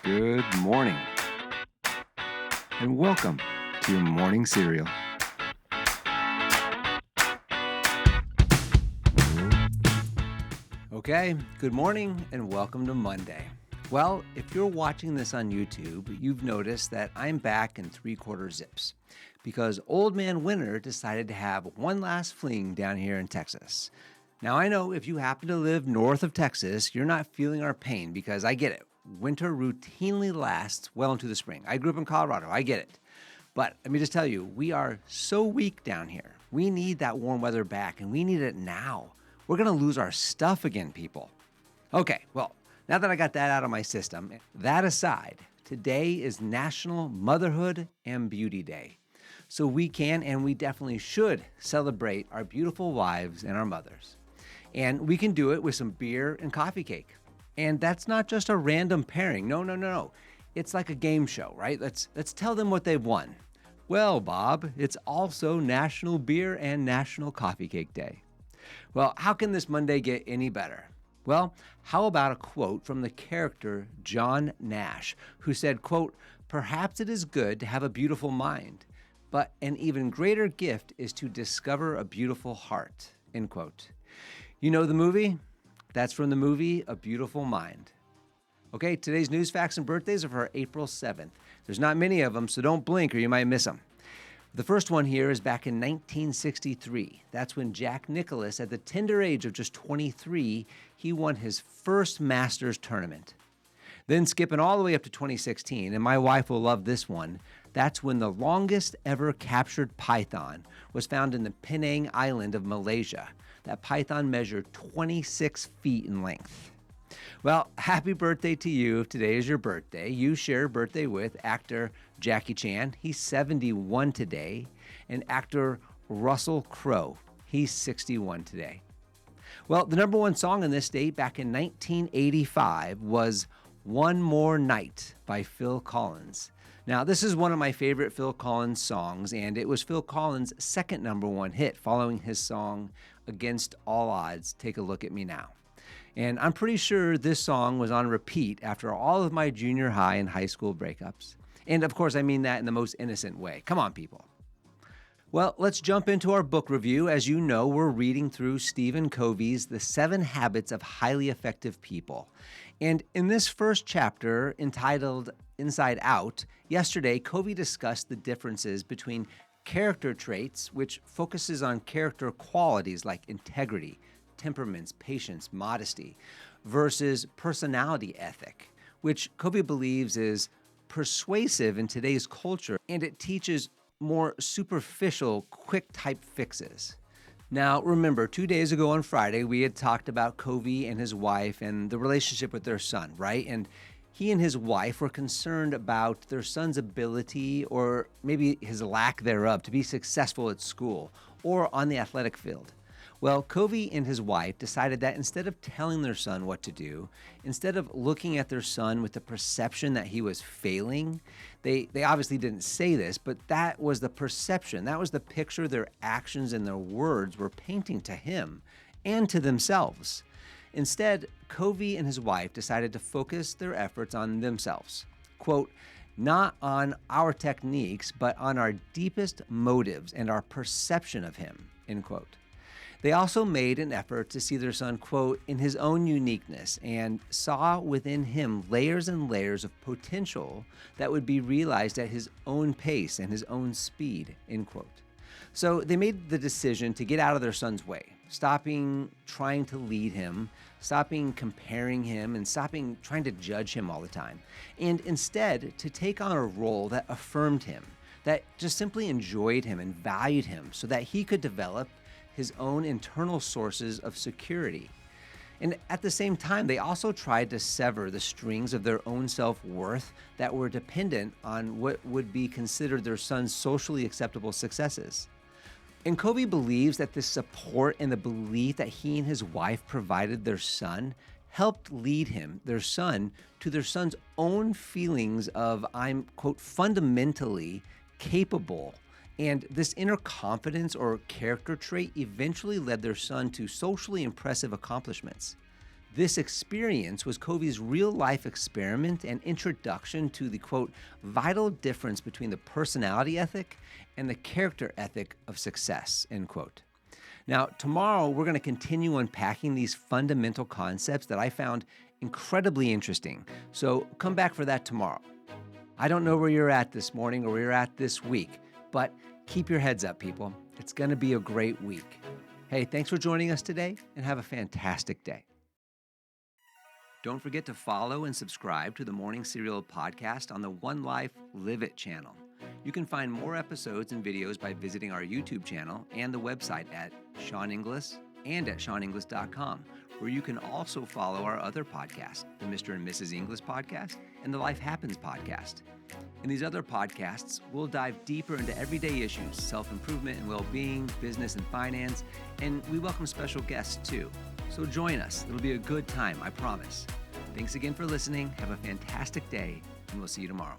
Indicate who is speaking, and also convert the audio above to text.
Speaker 1: Good morning, and welcome to your morning cereal. Okay, good morning, and welcome to Monday. Well, if you're watching this on YouTube, you've noticed that I'm back in 3/4 zips because Old Man Winter decided to have one last fling down here in Texas. Now, I know if you happen to live north of Texas, you're not feeling our pain because I get it. Winter routinely lasts well into the spring. I grew up in Colorado. I get it. But let me just tell you, we are so weak down here. We need that warm weather back, and we need it now. We're going to lose our stuff again, people. Okay, well, now that I got that out of my system, that aside, today is National Motherhood and Beauty Day. So we can and we definitely should celebrate our beautiful wives and our mothers. And we can do it with some beer and coffee cake. And that's not just a random pairing. No. It's like a game show, right? Let's tell them what they've won. Well, Bob, it's also National Beer and National Coffee Cake Day. Well, how can this Monday get any better? Well, how about a quote from the character John Nash, who said, quote, "Perhaps it is good to have a beautiful mind, but an even greater gift is to discover a beautiful heart," end quote. You know the movie? That's from the movie A Beautiful Mind. Okay, today's news, facts, and birthdays are for April 7th. There's not many of them, so don't blink or you might miss them. The first one here is back in 1963. That's when Jack Nicklaus, at the tender age of just 23, he won his first Masters tournament. Then skipping all the way up to 2016, and my wife will love this one, that's when the longest ever captured python was found in the Penang Island of Malaysia. That python measured 26 feet in length. Well, happy birthday to you if today is your birthday. You share a birthday with actor Jackie Chan. He's 71 today. And actor Russell Crowe. He's 61 today. Well, the number one song in this state back in 1985 was One More Night by Phil Collins. Now, this is one of my favorite Phil Collins songs, and it was Phil Collins' second number one hit following his song Against All Odds, Take a Look at Me Now. And I'm pretty sure this song was on repeat after all of my junior high and high school breakups. And of course, I mean that in the most innocent way. Come on, people. Well, let's jump into our book review. As you know, we're reading through Stephen Covey's The 7 Habits of Highly Effective People. And in this first chapter, entitled Inside Out, yesterday, Covey discussed the differences between character traits, which focuses on character qualities like integrity, temperaments, patience, modesty, versus personality ethic, which Covey believes is persuasive in today's culture, and it teaches more superficial, quick type fixes. Now, remember, 2 days ago on Friday, we had talked about Covey and his wife and the relationship with their son, right? And he and his wife were concerned about their son's ability, or maybe his lack thereof, to be successful at school or on the athletic field. Well, Covey and his wife decided that instead of telling their son what to do, instead of looking at their son with the perception that he was failing, they obviously didn't say this, but that was the perception. That was the picture their actions and their words were painting to him and to themselves. Instead, Covey and his wife decided to focus their efforts on themselves. Quote, "Not on our techniques, but on our deepest motives and our perception of him," end quote. They also made an effort to see their son, quote, "in his own uniqueness," and saw within him layers and layers of potential that would be realized at his own pace and his own speed, end quote. So they made the decision to get out of their son's way, stopping trying to lead him, stopping comparing him, and stopping trying to judge him all the time, and instead to take on a role that affirmed him, that just simply enjoyed him and valued him so that he could develop his own internal sources of security. And at the same time, they also tried to sever the strings of their own self-worth that were dependent on what would be considered their son's socially acceptable successes. And Covey believes that this support and the belief that he and his wife provided their son helped lead him, their son, to their son's own feelings of, I'm, quote, fundamentally capable. And this inner confidence or character trait eventually led their son to socially impressive accomplishments. This experience was Covey's real-life experiment and introduction to the, quote, vital difference between the personality ethic and the character ethic of success, end quote. Now, tomorrow, we're going to continue unpacking these fundamental concepts that I found incredibly interesting. So come back for that tomorrow. I don't know where you're at this morning or where you're at this week, but keep your heads up, people. It's going to be a great week. Hey, thanks for joining us today, and have a fantastic day. Don't forget to follow and subscribe to the Morning Serial podcast on the One Life Live It channel. You can find more episodes and videos by visiting our YouTube channel and the website at Sean Inglis and at SeanInglis.com, where you can also follow our other podcasts, the Mr. and Mrs. Inglis podcast and the Life Happens podcast. In these other podcasts, we'll dive deeper into everyday issues, self-improvement and well-being, business and finance, and we welcome special guests too. So join us. It'll be a good time, I promise. Thanks again for listening. Have a fantastic day, and we'll see you tomorrow.